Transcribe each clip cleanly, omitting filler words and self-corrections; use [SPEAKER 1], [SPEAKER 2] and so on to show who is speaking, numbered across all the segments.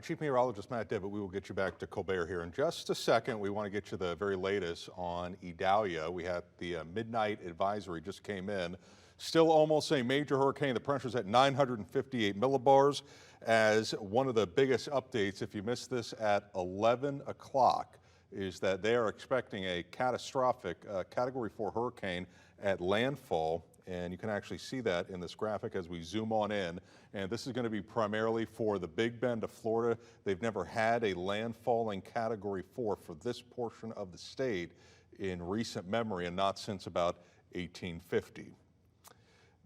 [SPEAKER 1] Chief Meteorologist Matt Devitt, we will get you back to Colbert here in just a second. We want to get you the very latest on Idalia. We had the midnight advisory just came in. Still almost a major hurricane. The pressure's at 958 millibars. As one of the biggest updates, if you missed this at 11 o'clock, is that they are expecting a catastrophic Category 4 hurricane at landfall. And you can actually see that in this graphic as we zoom on in. And this is going to be primarily for the Big Bend of Florida. They've never had a landfalling Category 4 for this portion of the state in recent memory, and not since about 1850.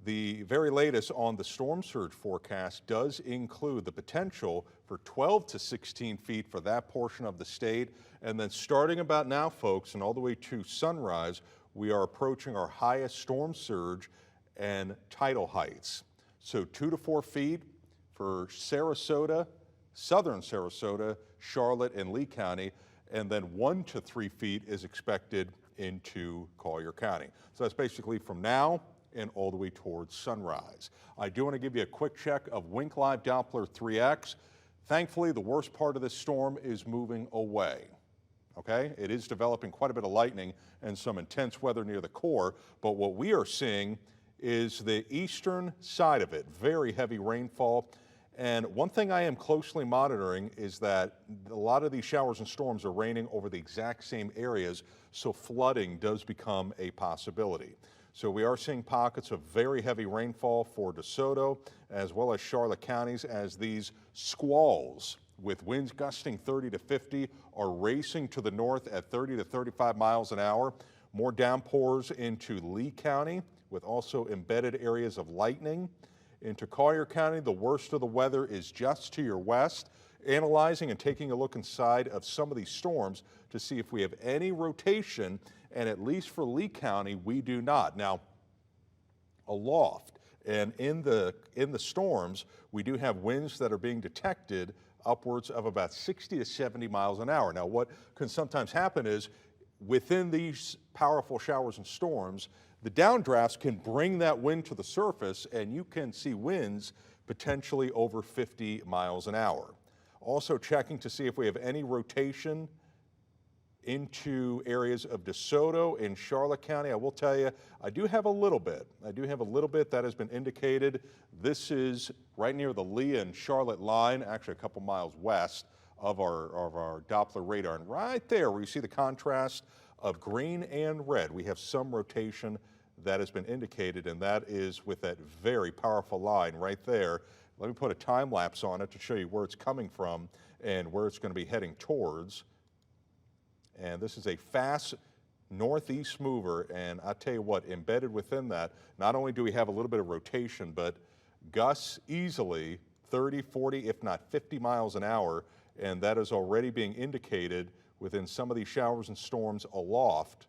[SPEAKER 1] The very latest on the storm surge forecast does include the potential for 12 to 16 feet for that portion of the state. And then starting about now, folks, and all the way to sunrise, we are approaching our highest storm surge and tidal heights. So 2 to 4 feet for Sarasota, southern Sarasota, Charlotte, and Lee County, and then 1 to 3 feet is expected into Collier County. So that's basically from now and all the way towards sunrise. I do want to give you a quick check of Wink Live Doppler 3X. Thankfully, the worst part of this storm is moving away. Okay, it is developing quite a bit of lightning and some intense weather near the core, but what we are seeing is the eastern side of it, very heavy rainfall. And one thing I am closely monitoring is that a lot of these showers and storms are raining over the exact same areas, so flooding does become a possibility. So we are seeing pockets of very heavy rainfall for DeSoto as well as Charlotte counties as these squalls with winds gusting 30 to 50 are racing to the north at 30 to 35 miles an hour. More downpours into Lee County with also embedded areas of lightning. Into Collier County, the worst of the weather is just to your west. Analyzing and taking a look inside of some of these storms to see if we have any rotation, and at least for Lee County, we do not. Now, aloft and in the storms, we do have winds that are being detected upwards of about 60 to 70 miles an hour. Now, what can sometimes happen is within these powerful showers and storms, the downdrafts can bring that wind to the surface, and you can see winds potentially over 50 miles an hour. Also checking to see if we have any rotation into areas of DeSoto and Charlotte County. I will tell you, I do have a little bit. That has been indicated. This is right near the Lee and Charlotte line, actually a couple miles west of our Doppler radar. And right there where you see the contrast of green and red, we have some rotation that has been indicated, and that is with that very powerful line right there. Let me put a time lapse on it to show you where it's coming from and where it's going to be heading towards. And this is a fast northeast mover, and I tell you what, embedded within that, not only do we have a little bit of rotation, but gusts easily 30, 40, if not 50 miles an hour, and that is already being indicated within some of these showers and storms aloft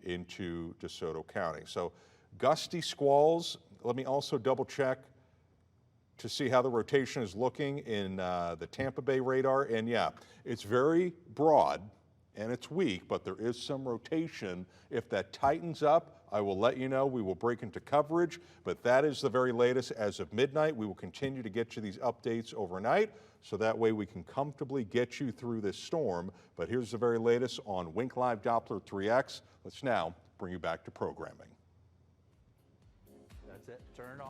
[SPEAKER 1] into DeSoto County. So gusty squalls. Let me also double check to see how the rotation is looking in the Tampa Bay radar. And yeah, it's very broad and it's weak, but there is some rotation. If that tightens up, I will let you know. We will break into coverage, but that is the very latest as of midnight. We will continue to get you these updates overnight, so that way we can comfortably get you through this storm. But here's the very latest on Wink Live Doppler 3X. Let's now bring you back to programming.
[SPEAKER 2] That's it. Turn on.